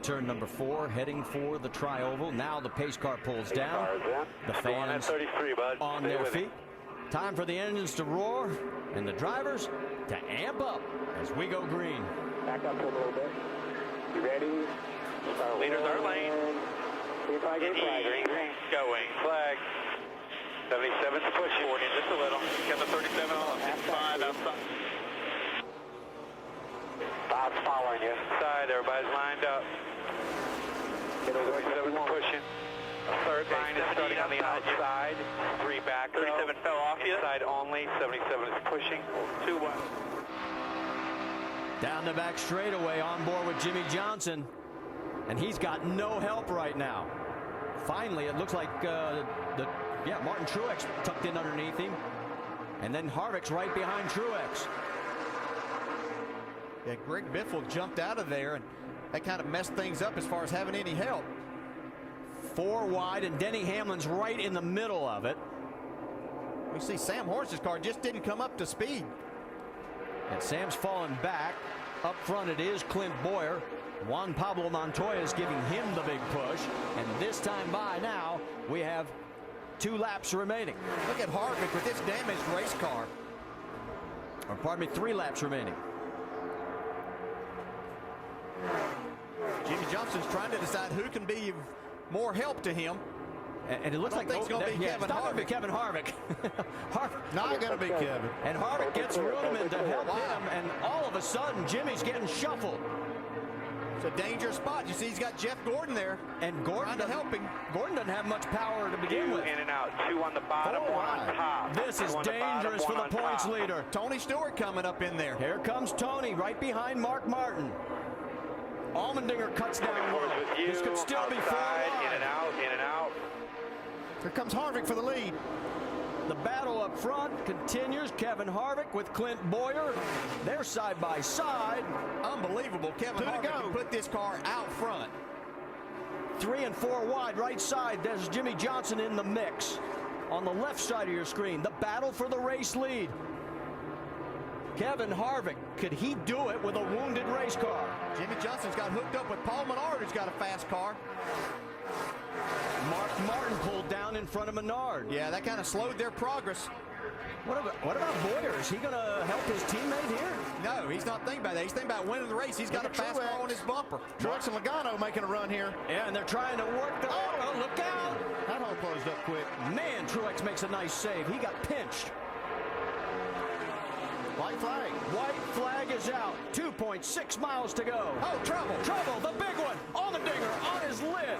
turn number 4, heading for the tri-oval. Now the pace car pulls down. The fans on their feet. Time for the engines to roar and the drivers to amp up as we go green. Back up a little bit. You ready? Leaders are lane. Green flag, green flag. Green. Going. Flag. 77's pushing. 40 just a little. Got the 37 on. 5 outside. 5's following you. Side. Everybody's lined up. 37's pushing. Third line is starting on the outside. 3 back. 37 fell off you. Inside only. 77 is pushing. 2-1. Down the back straightaway, on board with Jimmy Johnson. And he's got no help right now. Finally, it looks like Martin Truex tucked in underneath him. And then Harvick's right behind Truex. Yeah, Greg Biffle jumped out of there, and that kind of messed things up as far as having any help. 4 wide, and Denny Hamlin's right in the middle of it. We see Sam Horse's car just didn't come up to speed. And Sam's fallen back. Up front it is Clint Boyer. Juan Pablo Montoya is giving him the big push. And this time by now, we have 2 laps remaining. Look at Harvick with this damaged race car. Or pardon me, 3 laps remaining. Jimmy Johnson's trying to decide who can be more help to him. And it looks like it's going to be Kevin Harvick. Kevin Harvick. Not going to be Kevin. And Harvick gets Ruderman to help him, and all of a sudden, Jimmy's getting shuffled. It's a dangerous spot. You see, he's got Jeff Gordon there, and Gordon trying to help him. Gordon doesn't have much power to begin with. In and out. 2 on the bottom, 1 on top. This is dangerous for the points leader. Tony Stewart coming up in there. Here comes Tony, right behind Mark Martin. Allmendinger cuts down low. This could still be 4 wide. In and out, in and out. Here comes Harvick for the lead. The battle up front continues. Kevin Harvick with Clint Boyer. They're side by side. Unbelievable. Kevin Harvick can put this car out front. 3 and 4 wide, right side. There's Jimmy Johnson in the mix. On the left side of your screen, the battle for the race lead. Kevin Harvick, could he do it with a wounded race car? Jimmy Johnson's got hooked up with Paul Menard, who's got a fast car. Mark Martin pulled down in front of Menard. Yeah, that kind of slowed their progress. What about Boyer? Is he going to help his teammate here? No, he's not thinking about that. He's thinking about winning the race. He's got a fast car on his bumper. Truex and Logano making a run here. Yeah, and they're trying to work the... Oh, look out! That hole closed up quick. Man, Truex makes a nice save. He got pinched. White flag. White flag is out. 2.6 miles to go. Oh, trouble. Trouble, the big one. Allmendinger on his lid.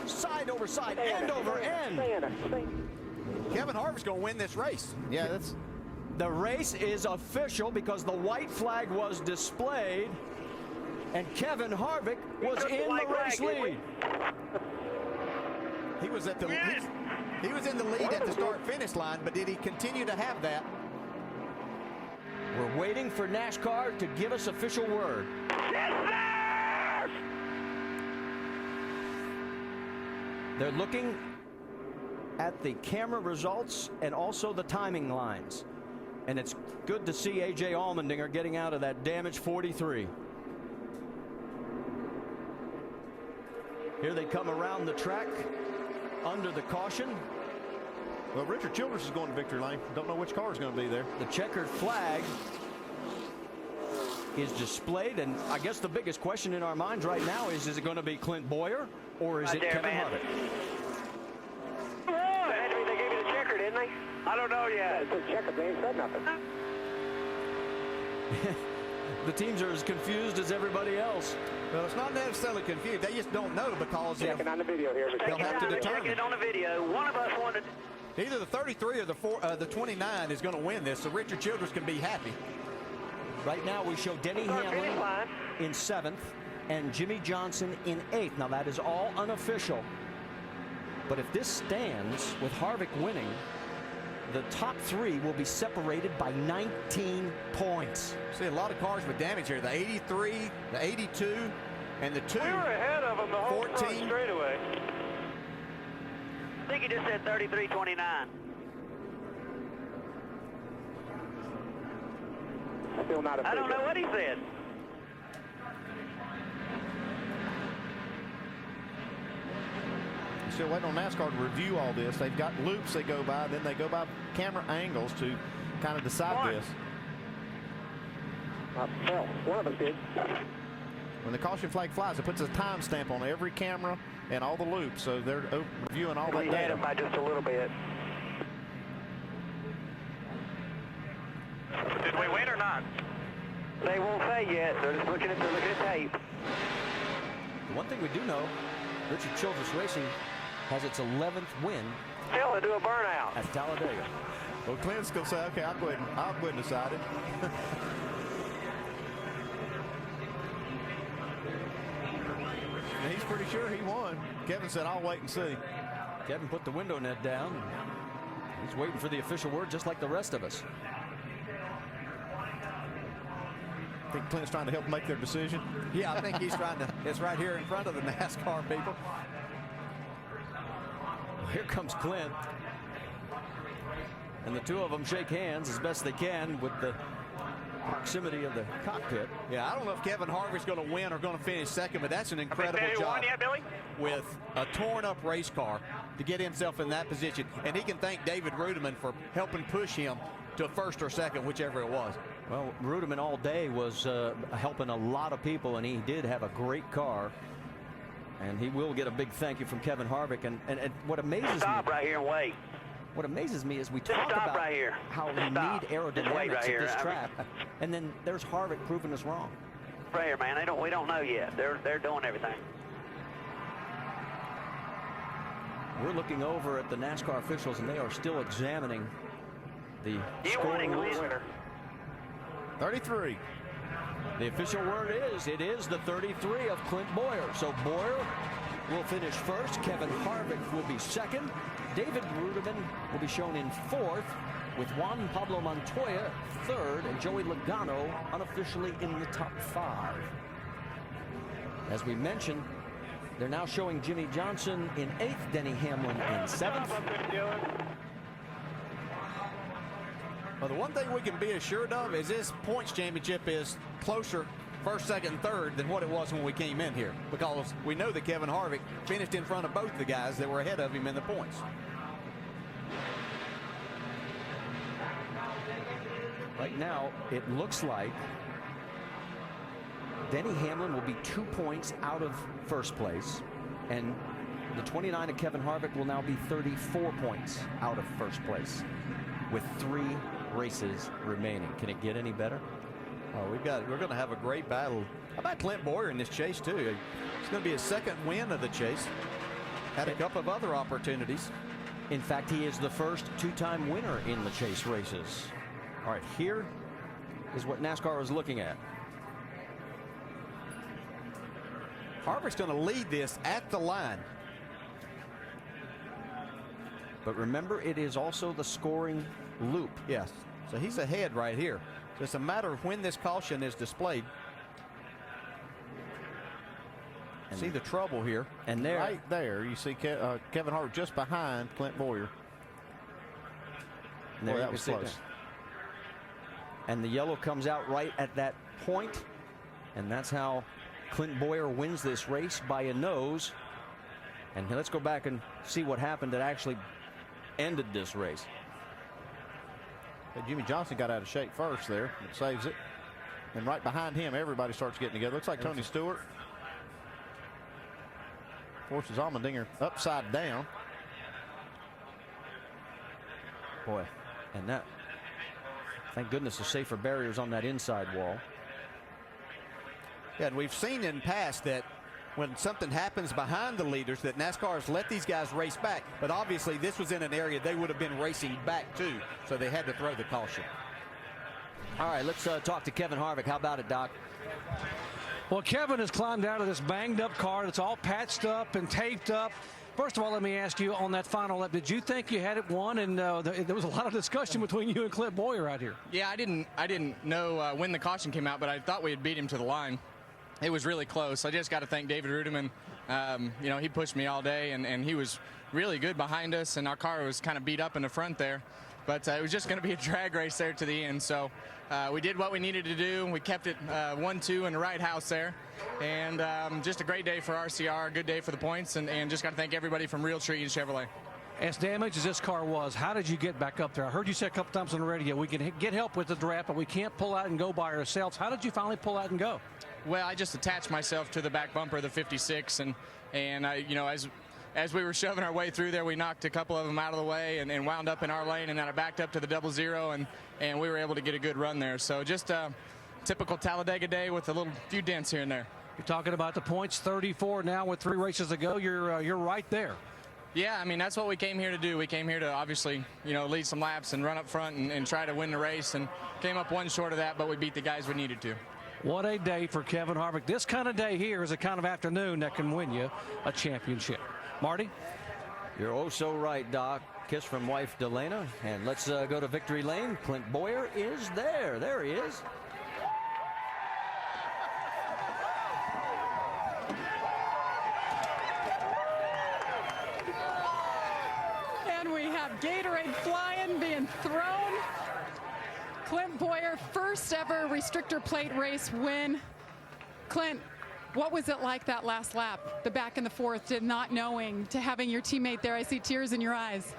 Side over side, end over end. Kevin Harvick's going to win this race. Yeah, that's... The race is official because the white flag was displayed, and Kevin Harvick was in the race lead. He was at the he was in the lead at the start-finish line, but did he continue to have that? We're waiting for NASCAR to give us official word. They're looking at the camera results and also the timing lines. And it's good to see A.J. Allmendinger getting out of that damaged 43. Here they come around the track under the caution. Well, Richard Childress is going to victory lane. Don't know which car is going to be there. The checkered flag is displayed, and I guess the biggest question in our minds right now is it going to be Clint Boyer or is it Kevin Harvick? Henry, they gave you the checker, didn't they? I don't know yet. It's a checker. They ain't said nothing. The teams are as confused as everybody else. Well, it's not necessarily confused. They just don't know because checking on the video here. They'll have to determine. Checking it on the video. One of us wanted. Either the 33 or the 29 is going to win this, so Richard Childress can be happy. Right now we show Denny Hamlin in 7th and Jimmy Johnson in 8th. Now that is all unofficial. But if this stands with Harvick winning, the top 3 will be separated by 19 points. See a lot of cars with damage here. The 83, the 82, and the 2. We were ahead of them the whole 14 straightaway. I think he just said 33-29. Still not I don't know what he said. still waiting on NASCAR to review all this. They've got loops they go by, then they go by camera angles to kind of decide this. Well, one of us did. When the caution flag flies, it puts a timestamp on every camera and all the loops, so they're reviewing all that We had data. him by just a little bit. Did we win or not? They won't say yet. They're just looking at tape. The one thing we do know, Richard Childress Racing has its 11th win Still, they do a burnout. at Talladega. Well, Clint's going to say, okay, I'll go ahead and decide it. And he's pretty sure he won. Kevin said, I'll wait and see. Kevin put the window net down. He's waiting for the official word just like the rest of us. I think Clint's trying to help make their decision. Yeah, I think he's trying to. It's right here in front of the NASCAR people. Here comes Clint. And the two of them shake hands as best they can with the proximity of the cockpit. Yeah, I don't know if Kevin Harvick's going to win or going to finish second, but that's an incredible job Billy? with a torn-up race car to get himself in that position. And he can thank David Rudiman for helping push him to first or second, whichever it was. Well, Rudiman all day was helping a lot of people, and he did have a great car. And he will get a big thank you from Kevin Harvick. And what amazes Stop me, right here and wait. what amazes me is we Just talk stop about right here. how we Stop. need Just wait aerodynamics right here. at this I mean- track, and then there's Harvick proving us wrong. Right here, man. We don't know yet. They're doing everything. We're looking over at the NASCAR officials, and they are still examining the You scoring winning, rules. winner. 33. The official word is, it is the 33 of Clint Boyer. So Boyer will finish first. Kevin Harvick will be second. David Rudiman will be shown in fourth, with Juan Pablo Montoya third, and Joey Logano unofficially in the top five. As we mentioned, they're now showing Jimmy Johnson in eighth, Denny Hamlin in seventh. Well, the one thing we can be assured of is this points championship is closer first, second, and third than what it was when we came in here, because we know that Kevin Harvick finished in front of both the guys that were ahead of him in the points. Right now, it looks like Denny Hamlin will be 2 points out of first place, and the 29 of Kevin Harvick will now be 34 points out of first place with 3 races remaining. Can it get any better? Oh, we're going to have a great battle. How about Clint Boyer in this chase too? It's going to be his second win of the chase. Had a couple of other opportunities. In fact, he is the first 2-time winner in the chase races. All right, here is what NASCAR is looking at. Harvick's going to lead this at the line. But remember, it is also the scoring loop. Yes. So he's ahead right here. So it's a matter of when this caution is displayed. And see the trouble here. And there, Right there, you see Kevin Harvick just behind Clint Boyer. and there Boy, you that can was see close. that. And the yellow comes out right at that point, and that's how Clint Boyer wins this race, by a nose. And let's go back and see what happened that actually ended this race. Jimmy Johnson got out of shape first there. It saves it. And right behind him, everybody starts getting together. Looks like Tony Stewart forces Allmendinger upside down. Boy, and that, thank goodness, the safer barriers on that inside wall. Yeah, and we've seen in past that when something happens behind the leaders, that NASCAR's let these guys race back. But obviously this was in an area they would have been racing back to, so they had to throw the caution. All right, let's talk to Kevin Harvick. How about it, Doc? Well, Kevin has climbed out of this banged up car that's all patched up and taped up. First of all, let me ask you, on that final lap, did you think you had it won? And there was a lot of discussion between you and Clint Boyer right here. Yeah, I didn't know when the caution came out, but I thought we had beat him to the line. It was really close. I just got to thank David Rudiman. You know, he pushed me all day, and he was really good behind us, and our car was kind of beat up in the front there. But it was just going to be a drag race there to the end. So we did what we needed to do. We kept it 1-2 in the right house there. And just a great day for RCR, a good day for the points, and just got to thank everybody from Realtree and Chevrolet. As damaged as this car was, how did you get back up there? I heard you say a couple times on the radio, we can get help with the draft, but we can't pull out and go by ourselves. How did you finally pull out and go? Well, I just attached myself to the back bumper of the 56, and I, you know, as we were shoving our way through there, we knocked a couple of them out of the way and wound up in our lane, and then I backed up to the 00, and we were able to get a good run there. So just a typical Talladega day with a few dents here and there. You're talking about the points, 34 now with 3 races to go. You're right there. Yeah, I mean, that's what we came here to do. We came here to obviously, you know, lead some laps and run up front and try to win the race, and came up one short of that, but we beat the guys we needed to. What a day for Kevin Harvick. This kind of day here is a kind of afternoon that can win you a championship. Marty? You're oh so right, Doc. Kiss from wife Delana. And let's go to victory lane. Clint Boyer is there. There he is. And we have Gatorade flying, being thrown. Clint Boyer, first ever restrictor plate race win. Clint, what was it like that last lap, the back in the fourth, to not knowing, to having your teammate there? I see tears in your eyes.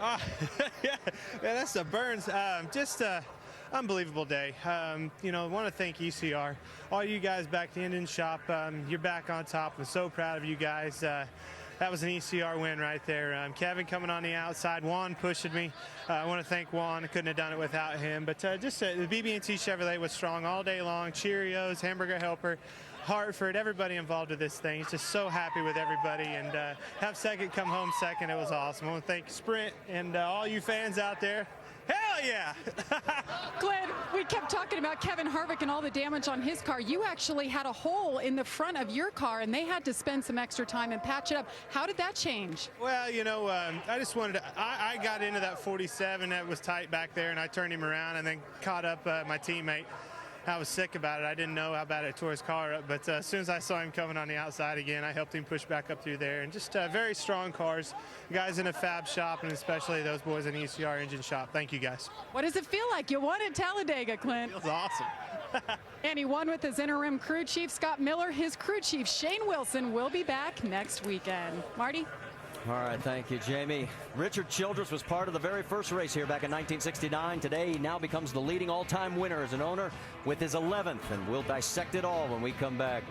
Yeah, that's the burns. Just unbelievable day. You know, I want to thank ECR, all you guys back at the engine shop. You're back on top. I'm so proud of you guys. That was an ECR win right there. Kevin coming on the outside, Juan pushing me. I want to thank Juan. I couldn't have done it without him. But just the BB&T Chevrolet was strong all day long. Cheerios, Hamburger Helper, Hartford, everybody involved with this thing. Just so happy with everybody. And have second come home second. It was awesome. I want to thank Sprint and all you fans out there. Hell yeah! Clint, we kept talking about Kevin Harvick and all the damage on his car. You actually had a hole in the front of your car, and they had to spend some extra time and patch it up. How did that change? Well, you know, I just wanted to, I got into that 47 that was tight back there, and I turned him around and then caught up my teammate. I was sick about it. I didn't know how bad it tore his car up, but as soon as I saw him coming on the outside again, I helped him push back up through there. And just very strong cars, guys in a fab shop, and especially those boys in the ECR engine shop. Thank you, guys. What does it feel like? You won at Talladega, Clint. Feels awesome. And he won with his interim crew chief, Scott Miller. His crew chief, Shane Wilson, will be back next weekend. Marty? All right, thank you, Jamie. Richard Childress was part of the very first race here back in 1969. Today, he now becomes the leading all-time winner as an owner with his 11th, and we'll dissect it all when we come back.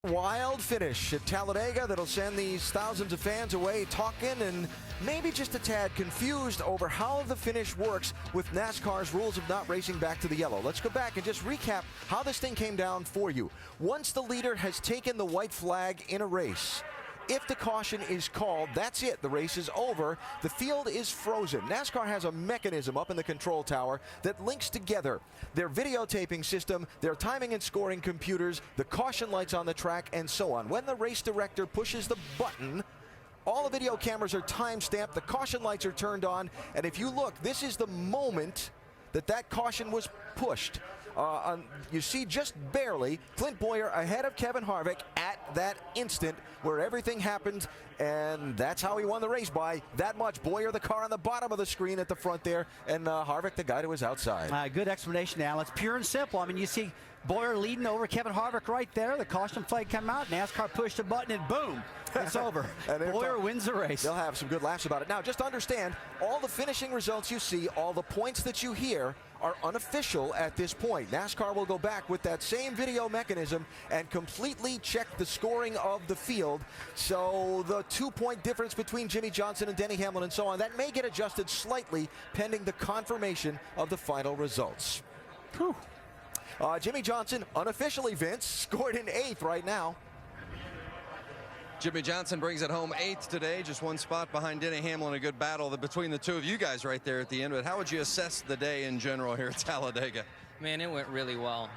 Wild finish at Talladega that'll send these thousands of fans away talking and maybe just a tad confused over how the finish works with NASCAR's rules of not racing back to the yellow. Let's go back and just recap how this thing came down for you. Once the leader has taken the white flag in a race, if the caution is called, that's it. The race is over. The field is frozen. NASCAR has a mechanism up in the control tower that links together their videotaping system, their timing and scoring computers, the caution lights on the track, and so on. When the race director pushes the button, all the video cameras are time-stamped, the caution lights are turned on, and if you look, this is the moment that caution was pushed. You see just barely Clint Boyer ahead of Kevin Harvick at that instant where everything happened, and that's how he won the race by that much. Boyer, the car on the bottom of the screen at the front there, and Harvick, the guy to his outside. Good explanation, Al. It's pure and simple. I mean, you see Boyer leading over Kevin Harvick right there. The caution flag come out. NASCAR pushed the button, and boom, it's over. Boyer wins the race. They'll have some good laughs about it. Now, just understand, all the finishing results you see, all the points that you hear are unofficial at this point. NASCAR will go back with that same video mechanism and completely check the scoring of the field. So the 2-point difference between Jimmy Johnson and Denny Hamlin and so on, that may get adjusted slightly pending the confirmation of the final results. Whew. Jimmy Johnson, unofficially, Vince, scored in 8th right now. Jimmy Johnson brings it home 8th today, just one spot behind Denny Hamlin. A good battle between the two of you guys right there at the end. But how would you assess the day in general here at Talladega? Man, it went really well.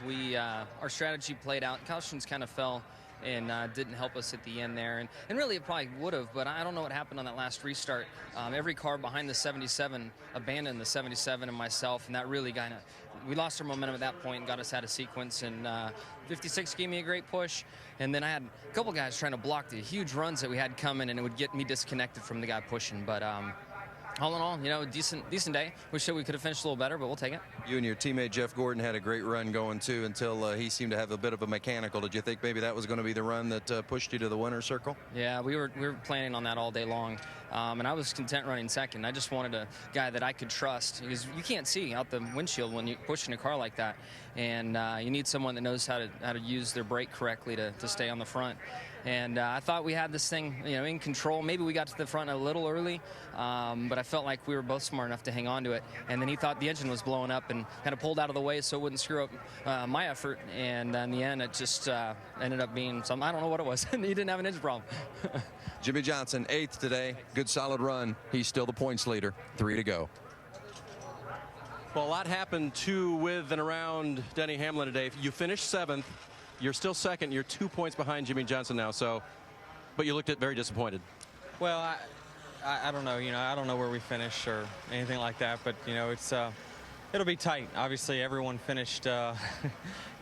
Our strategy played out. Cautions kind of fell and didn't help us at the end there. And really, it probably would have, but I don't know what happened on that last restart. Every car behind the 77 abandoned the 77 and myself, and that really kind of, we lost our momentum at that point and got us out of sequence. And 56 gave me a great push. And then I had a couple guys trying to block the huge runs that we had coming, and it would get me disconnected from the guy pushing. But all in all, you know, decent day. Wish that we could have finished a little better, but we'll take it. You and your teammate Jeff Gordon had a great run going too until he seemed to have a bit of a mechanical. Did you think maybe that was going to be the run that pushed you to the winner's circle? Yeah, we were planning on that all day long, and I was content running second. I just wanted a guy that I could trust, because you can't see out the windshield when you're pushing a car like that, and you need someone that knows how to use their brake correctly to stay on the front. And I thought we had this thing, you know, in control. Maybe we got to the front a little early, but I felt like we were both smart enough to hang on to it. And then he thought the engine was blowing up and kind of pulled out of the way so it wouldn't screw up my effort. And in the end, it just ended up being some, I don't know what it was. He didn't have an engine problem. Jimmie Johnson, 8th today. Good solid run. He's still the points leader. 3 to go. Well, a lot happened to, with, and around Denny Hamlin today. You finished 7th. You're still second. You're 2 points behind Jimmie Johnson now. So, but you looked very disappointed. Well, I don't know. You know, I don't know where we finish or anything like that. But you know, it'll be tight. Obviously, everyone finished,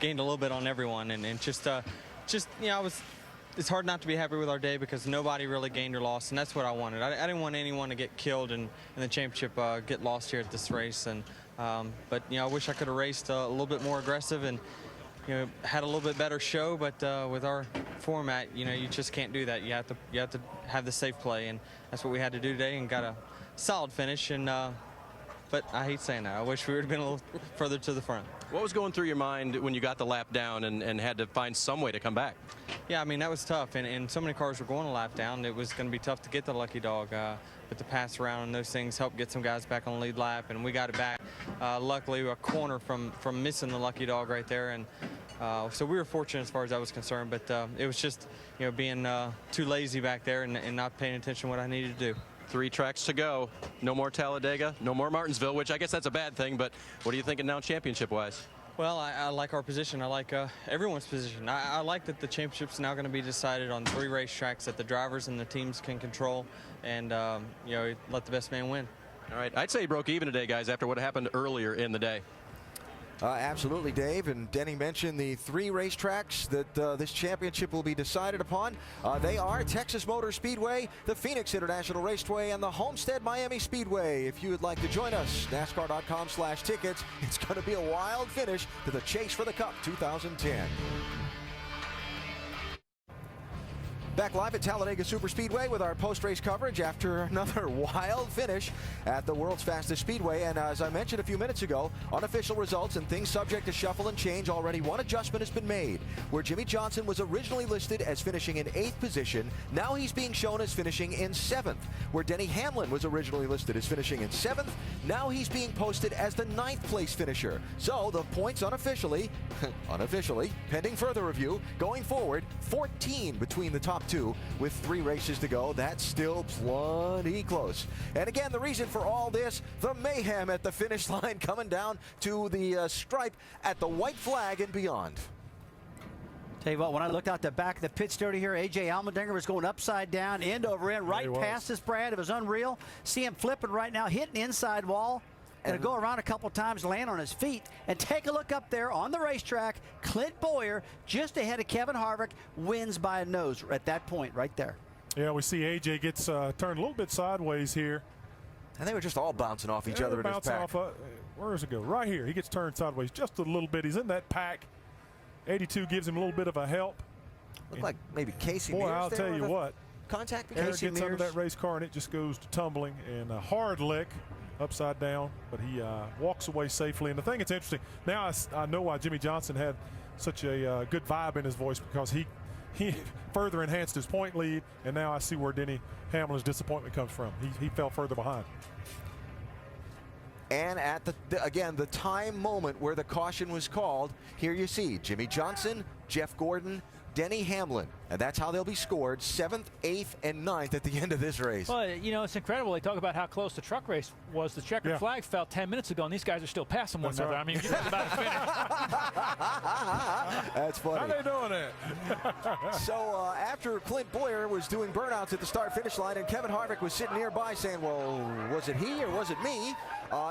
gained a little bit on everyone, and just you know, it's hard not to be happy with our day because nobody really gained or lost, and that's what I wanted. I didn't want anyone to get killed in the championship, get lost here at this race. And but you know, I wish I could have raced a little bit more aggressive and, you know, had a little bit better show, but with our format, you know, you just can't do that. You have to have the safe play, and that's what we had to do today, and got a solid finish. And but I hate saying that. I wish we would have been a little further to the front. What was going through your mind when you got the lap down and had to find some way to come back? Yeah, I mean, that was tough, and so many cars were going a lap down. It was going to be tough to get the lucky dog, but the pass around and those things helped get some guys back on the lead lap, and we got it back. Luckily, a corner from missing the lucky dog right there, and so we were fortunate as far as I was concerned. But it was just, you know, being too lazy back there and not paying attention to what I needed to do. 3 tracks to go. No more Talladega, no more Martinsville, which I guess that's a bad thing, but what are you thinking now championship-wise? Well, I like our position. I like everyone's position. I like that the championship's now going to be decided on 3 racetracks that the drivers and the teams can control, and you know, let the best man win. All right, I'd say he broke even today, guys, after what happened earlier in the day. Absolutely, Dave. And Denny mentioned the 3 racetracks that this championship will be decided upon. They are Texas Motor Speedway, the Phoenix International Raceway, and the Homestead Miami Speedway. If you would like to join us, NASCAR.com/tickets. It's going to be a wild finish to the Chase for the Cup 2010. Back live at Talladega Superspeedway with our post-race coverage after another wild finish at the world's fastest speedway. And as I mentioned a few minutes ago, unofficial results and things subject to shuffle and change, already one adjustment has been made. Where Jimmie Johnson was originally listed as finishing in 8th position, now he's being shown as finishing in 7th. Where Denny Hamlin was originally listed as finishing in 7th, now he's being posted as the 9th place finisher. So the points unofficially, pending further review, going forward, 14 between the top 2 with 3 races to go. That's still plenty close. And again, the reason for all this, the mayhem at the finish line, coming down to the stripe at the white flag and beyond. Tell you what, when I looked out the back of the pit story here, A.J. Allmendinger was going upside down, end over end, right past us, Brad. It was unreal. See him flipping right now, hitting the inside wall. Going to go around a couple times, land on his feet, and take a look up there on the racetrack. Clint Boyer, just ahead of Kevin Harvick, wins by a nose at that point right there. Yeah, we see AJ gets turned a little bit sideways here. And they were just all bouncing off each other in his pack. Where does it go? Right here. He gets turned sideways just a little bit. He's in that pack. 82 gives him a little bit of a help. Looked like maybe Casey Boy, Mears I'll tell you what. Contact with Eric Casey gets Mears. under that race car and it just goes to tumbling, and a hard lick upside down, but he walks away safely. And the thing that's interesting, now I know why Jimmie Johnson had such a good vibe in his voice, because he further enhanced his point lead, and now I see where Denny Hamlin's disappointment comes from. He fell further behind. And at again, the time moment where the caution was called, here you see Jimmie Johnson, Jeff Gordon, Denny Hamlin, and that's how they'll be scored, 7th, 8th, and 9th at the end of this race. Well, you know, it's incredible. They talk about how close the truck race was. The checkered flag fell 10 minutes ago, and these guys are still passing one another. Right. I mean, you talk about a finish. That's funny. How they doing that? So after Clint Boyer was doing burnouts at the start-finish line, and Kevin Harvick was sitting nearby saying, well, was it he or was it me?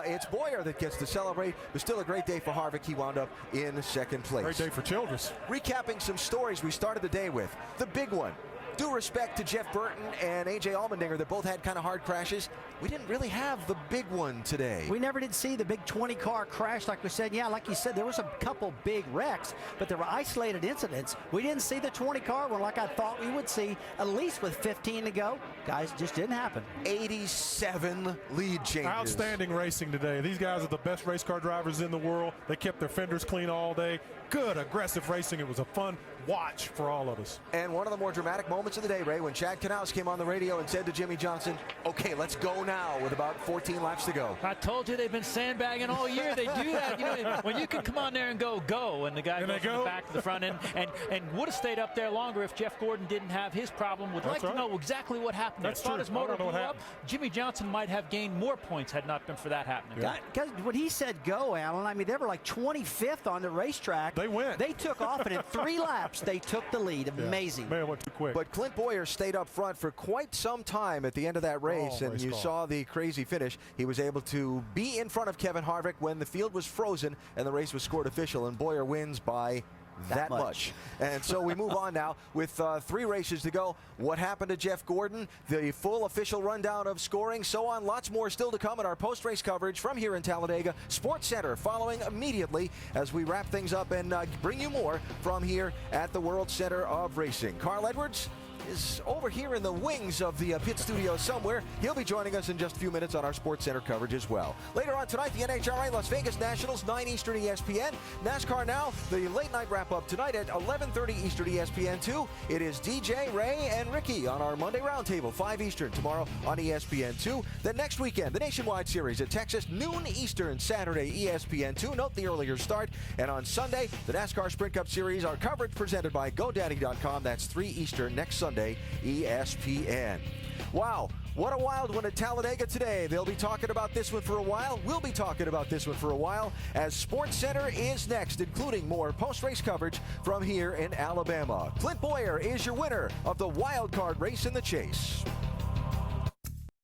It's Boyer that gets to celebrate. It was still a great day for Harvick. He wound up in 2nd place. Great day for Childress. Recapping some stories we started the day with. The big one, due respect to Jeff Burton and A.J. Allmendinger that both had kind of hard crashes, we didn't really have the big one today. We never did see the big 20-car crash like we said. Yeah, like you said, there was a couple big wrecks, but there were isolated incidents. We didn't see the 20-car one like I thought we would see, at least with 15 to go. Guys, just didn't happen. 87 lead changes. Outstanding racing today. These guys are the best race car drivers in the world. They kept their fenders clean all day. Good, aggressive racing. It was a fun watch for all of us. And one of the more dramatic moments of the day, Ray, when Chad Knaus came on the radio and said to Jimmy Johnson, okay, let's go now with about 14 laps to go. I told you they've been sandbagging all year. They do that. You know, when you can come on there and go, and the guy goes from the back to the front end, and would have stayed up there longer if Jeff Gordon didn't have his problem. Would like to know exactly what happened. That's as far true. as motor blew up, Jimmy Johnson might have gained more points had not been for that happening. Because when he said go, Alan, I mean, they were like 25th on the racetrack. They went. They took off, and in 3 laps, they took the lead. Amazing. Man, it went too quick. But Clint Boyer stayed up front for quite some time at the end of that race, and you saw the crazy finish. He was able to be in front of Kevin Harvick when the field was frozen and the race was scored official, and Boyer wins by that much. And so we move on now with 3 races to go. What happened to Jeff Gordon? The full official rundown of scoring, so on. Lots more still to come in our post-race coverage from here in Talladega Sports Center, following immediately as we wrap things up and bring you more from here at the World Center of Racing. Carl Edwards is over here in the wings of the pit studio somewhere. He'll be joining us in just a few minutes on our Sports Center coverage as well. Later on tonight, the NHRA Las Vegas Nationals, 9 Eastern ESPN. NASCAR Now, the late night wrap-up tonight at 11:30 Eastern ESPN2. It is DJ, Ray, and Ricky on our Monday Roundtable, 5 Eastern tomorrow on ESPN2. Then next weekend, the Nationwide Series at Texas, noon Eastern, Saturday, ESPN2. Note the earlier start. And on Sunday, the NASCAR Sprint Cup Series, our coverage presented by GoDaddy.com. That's 3 Eastern next Sunday, ESPN. Wow, what a wild one at Talladega today. They'll be talking about this one for a while. We'll be talking about this one for a while as Sports Center is next, including more post-race coverage from here in Alabama. Clint Boyer is your winner of the wild card race in the chase.